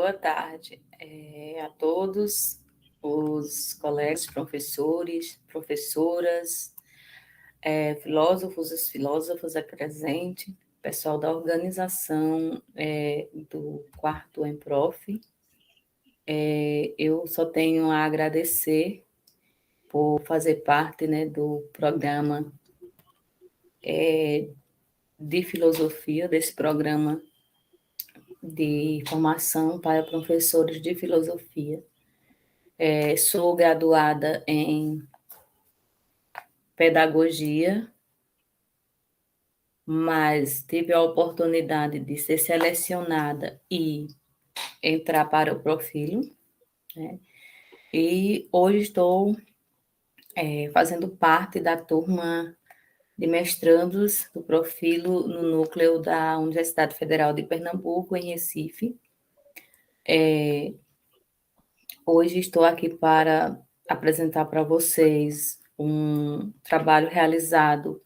boa tarde a todos os colegas, professores, professoras, filósofos e filósofas aqui presente, pessoal da organização do quarto Emprof. Eu só tenho a agradecer por fazer parte, né, do programa de filosofia, desse programa de formação para professores de filosofia. Sou graduada em pedagogia, mas tive a oportunidade de ser selecionada e entrar para o Profilo, né? E hoje estou fazendo parte da turma de mestrandos do Profilo no núcleo da Universidade Federal de Pernambuco, em Recife. Hoje estou aqui para apresentar para vocês um trabalho realizado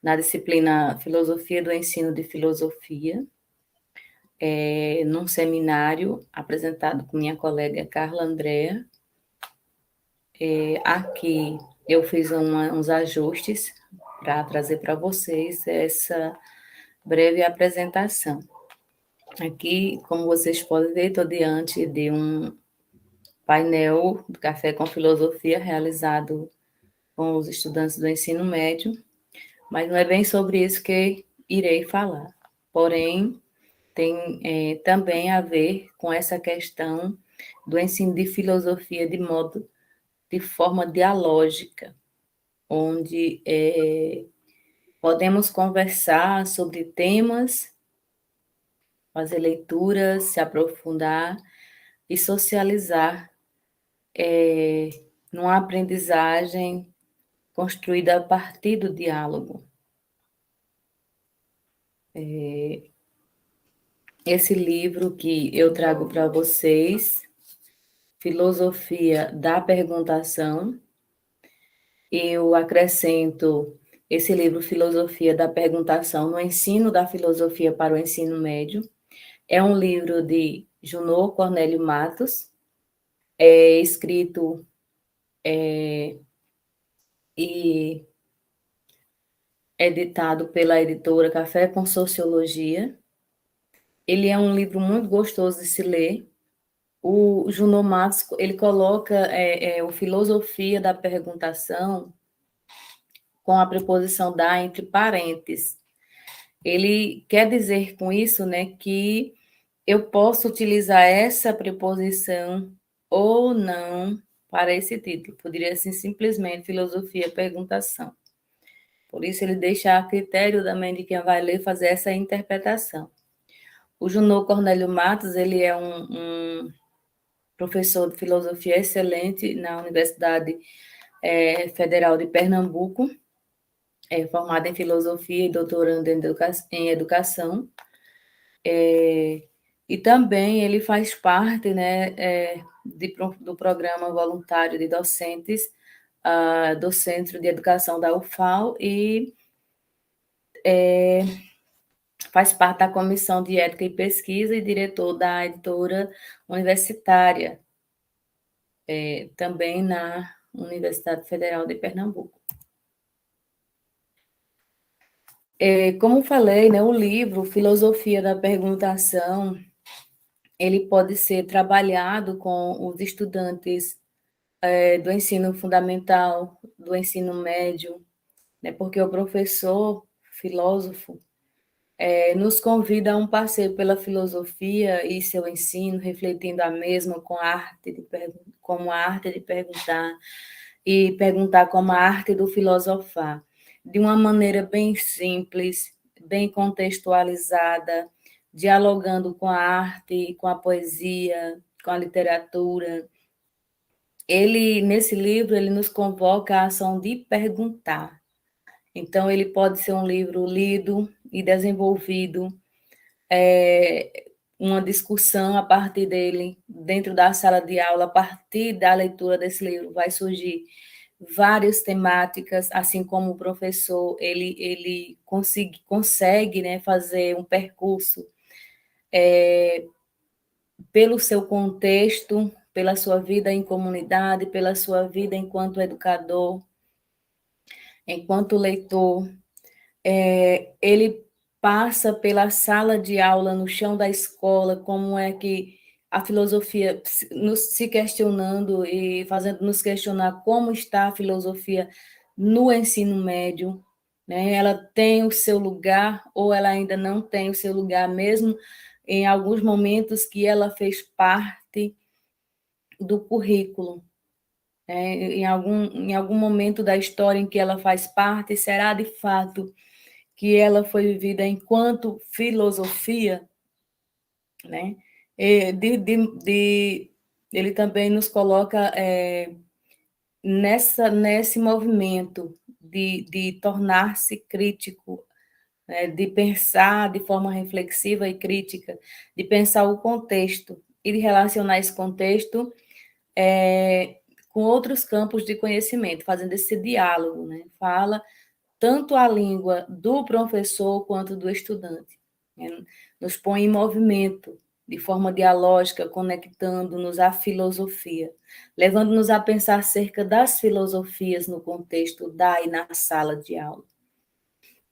na disciplina Filosofia do Ensino de Filosofia, num seminário apresentado com minha colega Carla Andrea. Aqui eu fiz uns ajustes para trazer para vocês essa breve apresentação. Aqui, como vocês podem ver, estou diante de um painel do Café com Filosofia realizado com os estudantes do ensino médio, mas não é bem sobre isso que irei falar. Porém, tem também a ver com essa questão do ensino de filosofia de forma dialógica, onde podemos conversar sobre temas, fazer leituras, se aprofundar e socializar numa aprendizagem construída a partir do diálogo. Esse livro que eu trago para vocês, Filosofia da Perguntação, eu acrescento esse livro, Filosofia da Perguntação, no ensino da filosofia para o ensino médio. É um livro de Junot Cornélio Matos, escrito e editado pela editora Café com Sociologia. Ele é um livro muito gostoso de se ler. O Junot Matos, ele coloca o filosofia da perguntação com a preposição da entre parênteses. Ele quer dizer com isso, né, que eu posso utilizar essa preposição ou não para esse título. Poderia ser simplesmente filosofia perguntação. Por isso, ele deixa a critério também de quem vai ler fazer essa interpretação. O Junot Cornélio Matos, ele é um professor de filosofia excelente na Universidade Federal de Pernambuco, formado em filosofia e doutorando em educação. E também ele faz parte, né, do programa voluntário de docentes do Centro de Educação da UFAL e faz parte da Comissão de Ética e Pesquisa e diretor da editora universitária, também na Universidade Federal de Pernambuco. Como falei, né, o livro Filosofia da Perguntação, ele pode ser trabalhado com os estudantes do ensino fundamental, do ensino médio, né, porque o professor, filósofo, nos convida a um passeio pela filosofia e seu ensino, refletindo a mesma como a arte de perguntar, e perguntar como a arte do filosofar, de uma maneira bem simples, bem contextualizada, dialogando com a arte, com a poesia, com a literatura. Nesse livro, ele nos convoca a ação de perguntar. Então, ele pode ser um livro lido e desenvolvido, uma discussão a partir dele, dentro da sala de aula, a partir da leitura desse livro, vai surgir várias temáticas, assim como o professor, ele consegue, né, fazer um percurso pelo seu contexto, pela sua vida em comunidade, pela sua vida enquanto educador, enquanto leitor. Ele passa pela sala de aula, no chão da escola, como é que a filosofia, se questionando e fazendo nos questionar como está a filosofia no ensino médio, né? Ela tem o seu lugar ou ela ainda não tem o seu lugar, mesmo em alguns momentos que ela fez parte do currículo, né? Em algum momento da história em que ela faz parte, será de fato que ela foi vivida enquanto filosofia, né? Ele também nos coloca nesse movimento de tornar-se crítico, né? De pensar de forma reflexiva e crítica, de pensar o contexto e de relacionar esse contexto com outros campos de conhecimento, fazendo esse diálogo, né? Fala tanto a língua do professor quanto do estudante, né? Nos põe em movimento, de forma dialógica, conectando-nos à filosofia, levando-nos a pensar acerca das filosofias no contexto da e na sala de aula.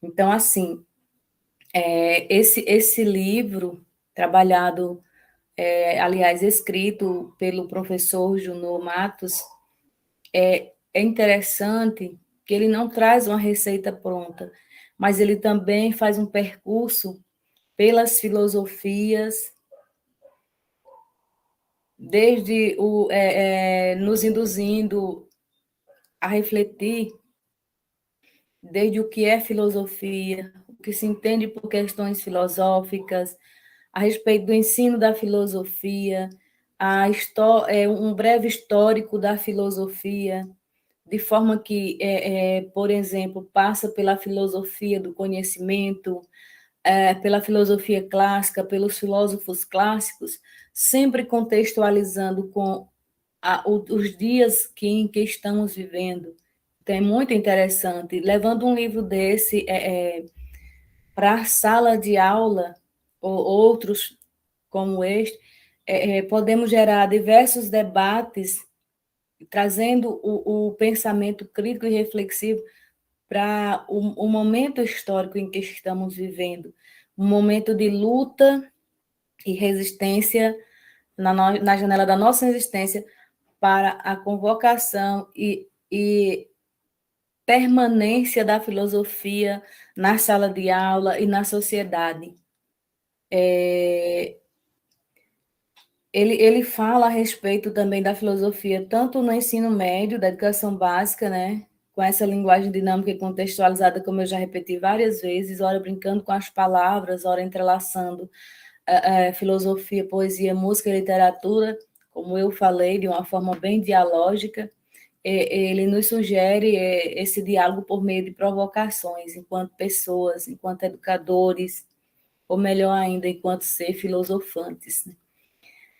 Então, assim, esse livro, trabalhado, aliás, escrito pelo professor Junô Matos, é interessante que ele não traz uma receita pronta, mas ele também faz um percurso pelas filosofias, desde nos induzindo a refletir desde o que é filosofia, o que se entende por questões filosóficas, a respeito do ensino da filosofia, um breve histórico da filosofia, de forma que, por exemplo, passa pela filosofia do conhecimento, pela filosofia clássica, pelos filósofos clássicos, sempre contextualizando com os dias em que estamos vivendo. Então, é muito interessante. Levando um livro desse para a sala de aula, ou outros como este, podemos gerar diversos debates, trazendo o pensamento crítico e reflexivo para o momento histórico em que estamos vivendo, um momento de luta e resistência na janela da nossa existência para a convocação e permanência da filosofia na sala de aula e na sociedade. Ele fala a respeito também da filosofia, tanto no ensino médio, da educação básica, né? Com essa linguagem dinâmica e contextualizada, como eu já repeti várias vezes, ora brincando com as palavras, ora entrelaçando filosofia, poesia, música e literatura, como eu falei, de uma forma bem dialógica. Ele nos sugere esse diálogo por meio de provocações, enquanto pessoas, enquanto educadores, ou melhor ainda, enquanto ser filosofantes, né?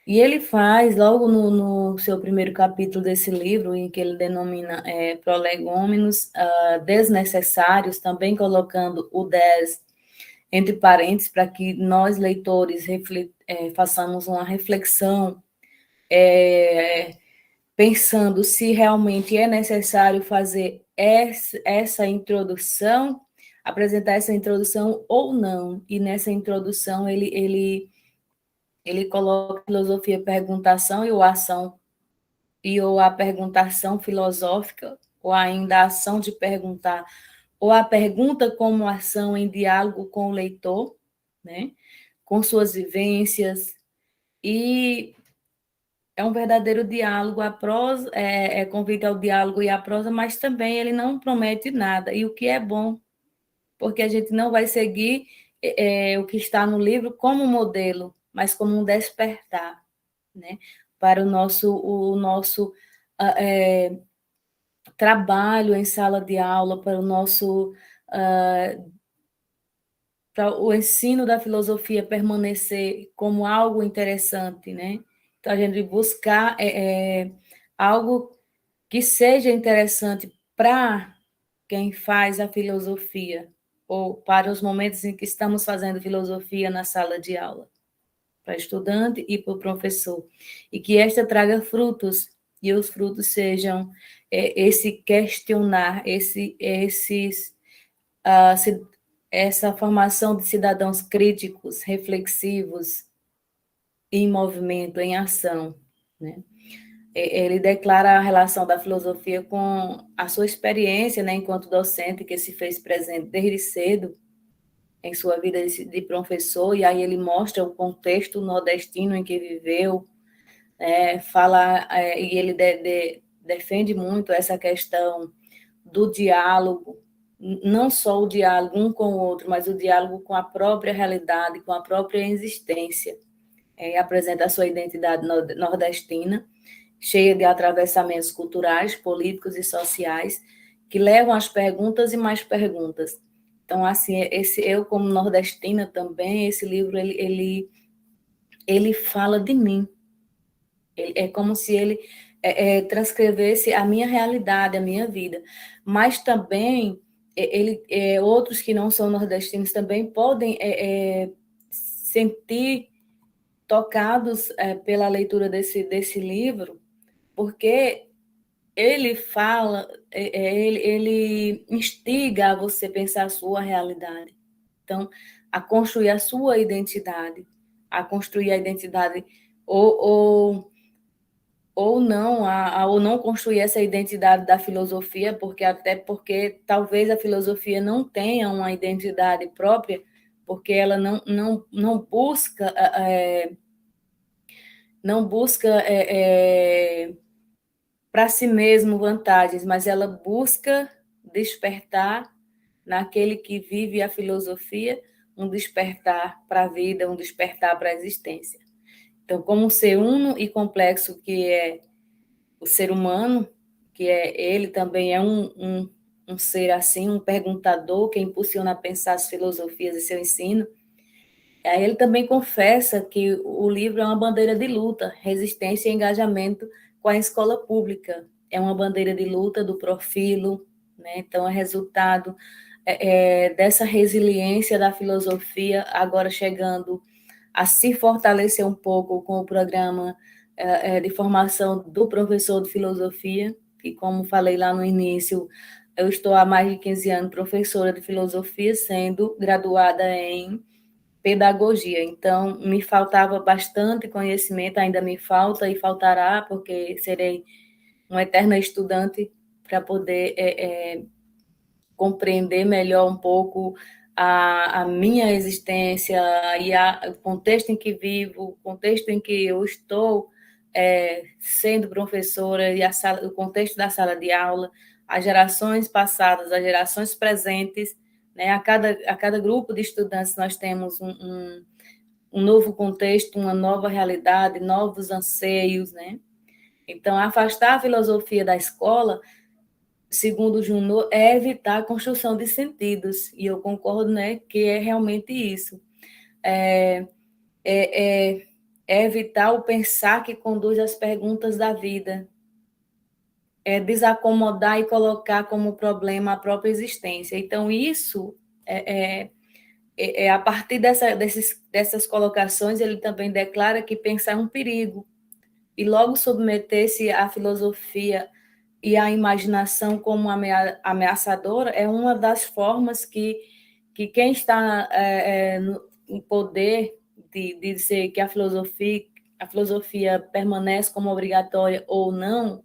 E ele faz, logo no seu primeiro capítulo desse livro, em que ele denomina prolegômenos desnecessários, também colocando o des entre parênteses, para que nós, leitores, façamos uma reflexão, pensando se realmente é necessário fazer essa introdução, apresentar essa introdução ou não. E nessa introdução ele coloca a filosofia perguntação e ou ação, e ou a perguntação filosófica, ou ainda a ação de perguntar, ou a pergunta como ação em diálogo com o leitor, né? Com suas vivências, e é um verdadeiro diálogo, a prosa é convite ao diálogo e à prosa, mas também ele não promete nada, e o que é bom, porque a gente não vai seguir o que está no livro como modelo, mas como um despertar, né? Para o nosso trabalho em sala de aula, para o ensino da filosofia permanecer como algo interessante, né? Então, a gente buscar algo que seja interessante para quem faz a filosofia, ou para os momentos em que estamos fazendo filosofia na sala de aula. para estudante e para o professor, e que esta traga frutos, e os frutos sejam esse questionar, essa formação de cidadãos críticos, reflexivos, em movimento, em ação, né? Ele declara a relação da filosofia com a sua experiência, né, enquanto docente, que se fez presente desde cedo em sua vida de professor, e aí ele mostra o contexto nordestino em que viveu, e ele defende muito essa questão do diálogo, não só o diálogo um com o outro, mas o diálogo com a própria realidade, com a própria existência. Apresenta a sua identidade nordestina, cheia de atravessamentos culturais, políticos e sociais, que levam às perguntas e mais perguntas. Então, assim, eu como nordestina também, esse livro, ele fala de mim. É como se ele transcrevesse a minha realidade, a minha vida. Mas também, outros que não são nordestinos também podem sentir tocados pela leitura desse livro, porque ele fala, ele instiga a você pensar a sua realidade. Então, a construir a sua identidade, a construir a identidade, ou não, ou não construir essa identidade da filosofia, porque talvez a filosofia não tenha uma identidade própria, porque ela não busca, não busca para si mesmo vantagens, mas ela busca despertar naquele que vive a filosofia, um despertar para a vida, um despertar para a existência. Então, como um ser uno e complexo que é o ser humano, que ele também é um ser assim, um perguntador que impulsiona a pensar as filosofias e seu ensino, aí ele também confessa que o livro é uma bandeira de luta, resistência e engajamento com a escola pública. É uma bandeira de luta do Profilo, né? Então, é resultado dessa resiliência da filosofia, agora chegando a se fortalecer um pouco com o programa de formação do professor de filosofia, que, como falei lá no início, eu estou há mais de 15 anos professora de filosofia, sendo graduada em pedagogia. Então, me faltava bastante conhecimento, ainda me falta e faltará, porque serei uma eterna estudante para poder compreender melhor um pouco a minha existência e o contexto em que vivo, o contexto em que eu estou sendo professora e o contexto da sala de aula, as gerações passadas, as gerações presentes, né? A cada grupo de estudantes nós temos um novo contexto, uma nova realidade, novos anseios, né? Então, afastar a filosofia da escola, segundo Junot, é evitar a construção de sentidos, e eu concordo, né, que é realmente isso. É, é, é, é evitar o pensar que conduz às perguntas da vida, é desacomodar e colocar como problema a própria existência. Então, isso a partir dessas colocações, ele também declara que pensar é um perigo, e logo submeter-se à filosofia e à imaginação como ameaçadora é uma das formas que quem está no poder de dizer que a filosofia permanece como obrigatória ou não,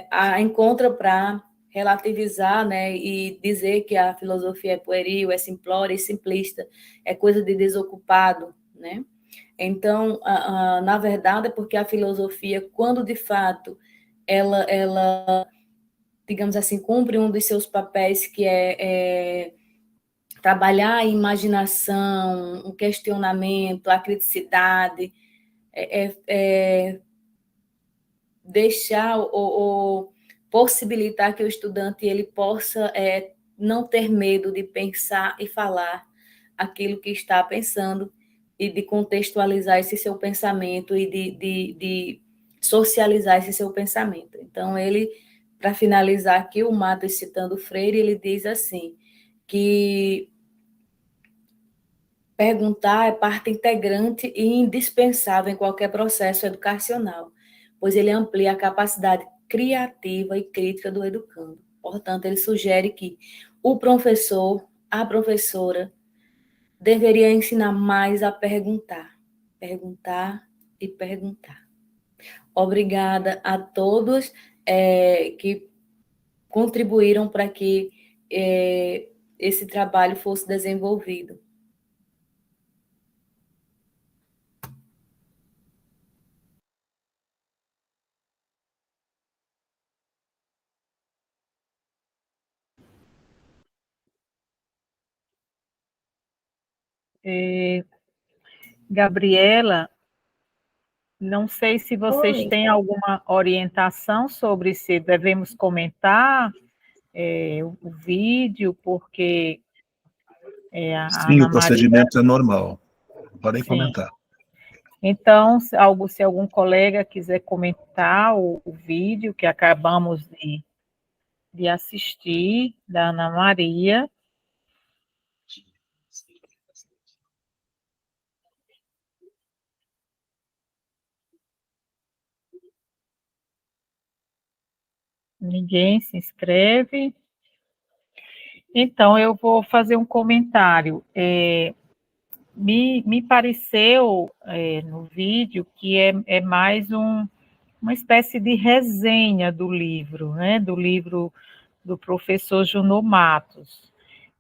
a encontra para relativizar, né, e dizer que a filosofia é pueril, é simplória e simplista, é coisa de desocupado, né? Então, na verdade, é porque a filosofia, quando de fato ela, digamos assim, cumpre um dos seus papéis, que é trabalhar a imaginação, o questionamento, a criticidade, deixar ou possibilitar que o estudante ele possa não ter medo de pensar e falar aquilo que está pensando, e de contextualizar esse seu pensamento e de socializar esse seu pensamento. Então, ele, para finalizar aqui, o Matos citando Freire, ele diz assim, que perguntar é parte integrante e indispensável em qualquer processo educacional, pois ele amplia a capacidade criativa e crítica do educando. Portanto, ele sugere que o professor, a professora, deveria ensinar mais a perguntar, perguntar e perguntar. Obrigada a todos que contribuíram para que esse trabalho fosse desenvolvido. Gabriela, não sei se vocês Oi. têm alguma orientação sobre se devemos comentar o vídeo, porque a Sim, Ana o Maria... procedimento é normal. Podem Sim. comentar. Então, se algum colega quiser comentar o vídeo que acabamos de assistir, da Ana Maria. Ninguém se inscreve. Então, eu vou fazer um comentário. Me pareceu, no vídeo, que é mais uma espécie de resenha do livro, né? Do livro do professor Junô Matos.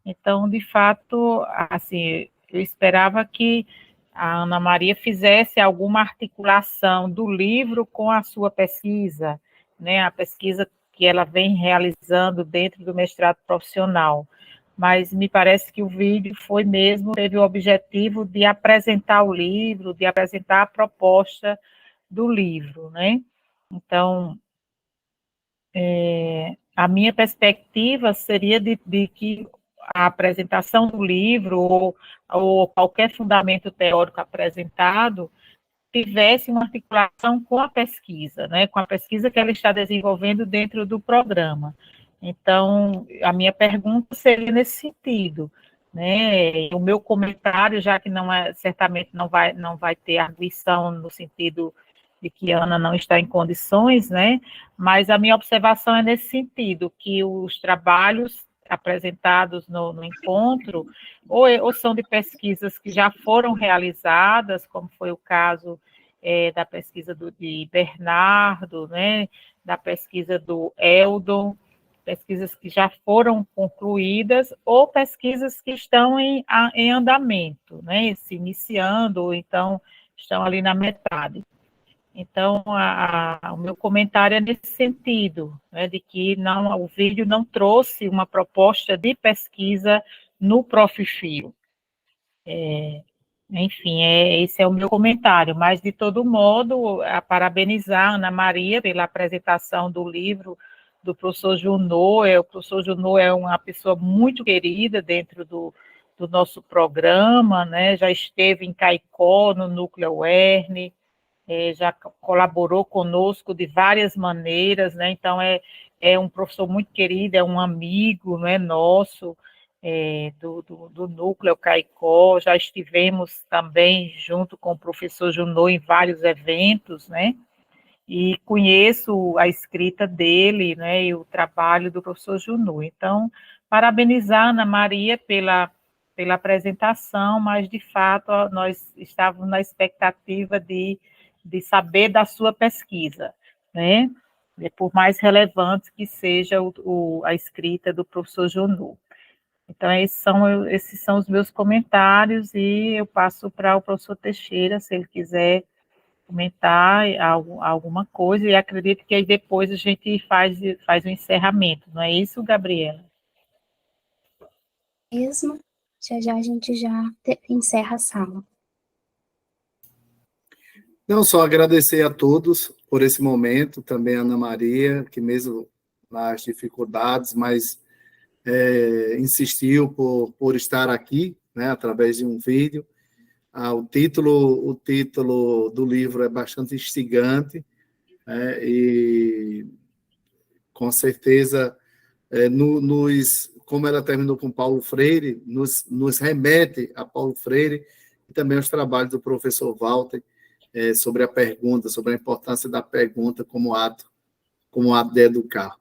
Então, de fato, assim, eu esperava que a Ana Maria fizesse alguma articulação do livro com a sua pesquisa, né? A pesquisa que ela vem realizando dentro do mestrado profissional. Mas me parece que o vídeo teve o objetivo de apresentar o livro, de apresentar a proposta do livro, né? Então, a minha perspectiva seria de que a apresentação do livro ou qualquer fundamento teórico apresentado tivesse uma articulação com a pesquisa, né, com a pesquisa que ela está desenvolvendo dentro do programa. Então, a minha pergunta seria nesse sentido, né? O meu comentário, já que certamente não vai ter arguição no sentido de que a Ana não está em condições, né? Mas a minha observação é nesse sentido, que os trabalhos apresentados no encontro, ou são de pesquisas que já foram realizadas, como foi o caso da pesquisa de Bernardo, né? Da pesquisa do Eldon, pesquisas que já foram concluídas ou pesquisas que estão em andamento, né? Se iniciando, ou então estão ali na metade. Então, o meu comentário é nesse sentido, né, de que o vídeo não trouxe uma proposta de pesquisa no Profifio. Enfim, esse é o meu comentário, mas, de todo modo, parabenizar a Ana Maria pela apresentação do livro do professor Junô. O professor Junô é uma pessoa muito querida dentro do nosso programa, né, já esteve em Caicó, no Núcleo Verne, já colaborou conosco de várias maneiras, né? Então, é um professor muito querido, é um amigo, não é, nosso, do Núcleo Caicó. Já estivemos também junto com o professor Junô em vários eventos, né? E conheço a escrita dele, né, e o trabalho do professor Junô. Então, parabenizar a Ana Maria pela apresentação, mas, de fato, nós estávamos na expectativa de saber da sua pesquisa, né? Por mais relevante que seja a escrita do professor Junô. Então, esses são os meus comentários, e eu passo para o professor Teixeira, se ele quiser comentar alguma coisa, e acredito que aí depois a gente faz o encerramento, não é isso, Gabriela? Mesmo, já a gente já encerra a sala. Não só agradecer a todos por esse momento, também a Ana Maria, que mesmo nas dificuldades, mas insistiu por estar aqui, né, através de um vídeo. O título do livro é bastante instigante, e com certeza nos como ela terminou com Paulo Freire, nos remete a Paulo Freire e também aos trabalhos do professor Walter sobre a pergunta, sobre a importância da pergunta como ato de educar.